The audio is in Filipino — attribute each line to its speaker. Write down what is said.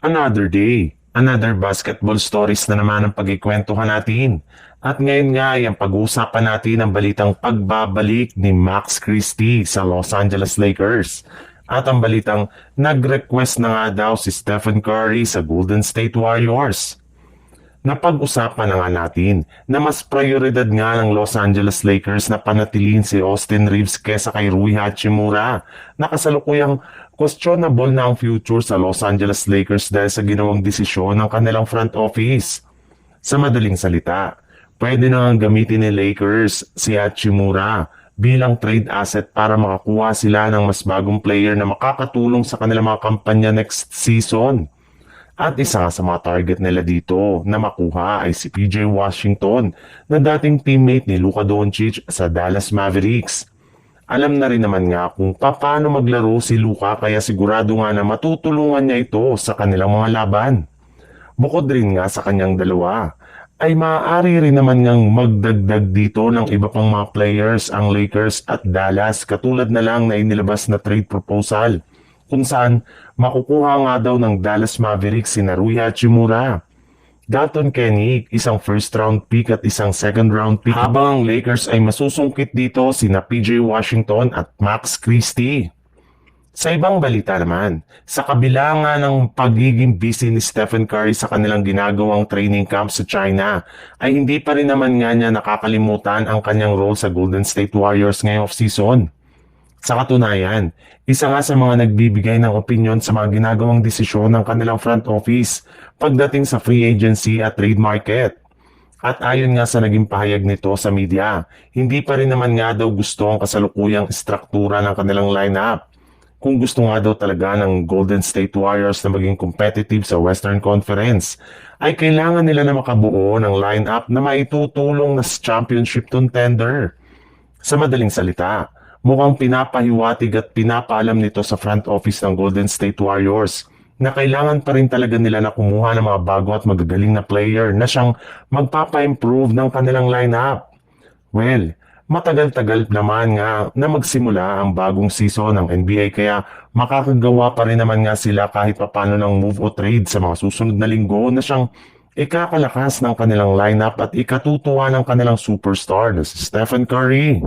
Speaker 1: Another day, another basketball stories na naman ang pagkikwentuhan natin. At ngayon nga ay ang pag-uusapan natin ang balitang pagbabalik ni Max Christie sa Los Angeles Lakers. At ang balitang nag-request na nga daw si Stephen Curry sa Golden State Warriors. Napag-usapan na nga natin na mas prioridad nga ng Los Angeles Lakers na panatilihin si Austin Reeves kesa kay Rui Hachimura. Nakasalukuyang questionable na ang future sa Los Angeles Lakers dahil sa ginawang desisyon ng kanilang front office. Sa madaling salita, pwede na nga gamitin ni Lakers si Hachimura bilang trade asset para makakuha sila ng mas bagong player na makakatulong sa kanilang mga kampanya next season. At isa nga sa mga target nila dito na makuha ay si PJ Washington na dating teammate ni Luka Doncic sa Dallas Mavericks. Alam na rin naman nga kung paano maglaro si Luka kaya sigurado nga na matutulungan niya ito sa kanilang mga laban. Bukod rin nga sa kanyang dalawa, ay maaari rin naman ngang magdagdag dito ng iba pang mga players ang Lakers at Dallas katulad na lang na inilabas na trade proposal kung saan makukuha nga daw ng Dallas Mavericks si Rui Hachimura, Dalton Kenick, isang first round pick at isang second round pick, habang ang Lakers ay masusungkit dito sina PJ Washington at Max Christie. Sa ibang balita naman, sa kabila nga ng pagiging busy ni Stephen Curry sa kanilang ginagawang training camp sa China, ay hindi pa rin naman nga niya nakakalimutan ang kanyang role sa Golden State Warriors ngayong off-season. Sa katunayan, isa nga sa mga nagbibigay ng opinyon sa mga ginagawang desisyon ng kanilang front office pagdating sa free agency at trade market. At ayon nga sa naging pahayag nito sa media, hindi pa rin naman nga daw gusto ang kasalukuyang struktura ng kanilang lineup. Kung gusto nga daw talaga ng Golden State Warriors na maging competitive sa Western Conference, ay kailangan nila na makabuo ng lineup na maitutulong na championship contender. Sa madaling salita, mukhang pinapahiwatig at pinapaalam nito sa front office ng Golden State Warriors na kailangan pa rin talaga nila na kumuha ng mga bago at magagaling na player na siyang magpapa-improve ng kanilang lineup. Well, matagal-tagal naman nga na magsimula ang bagong season ng NBA kaya makakagawa pa rin naman nga sila kahit papano ng move o trade sa mga susunod na linggo na siyang ikakalakas ng kanilang lineup at ikatutuwa ng kanilang superstar na si Stephen Curry.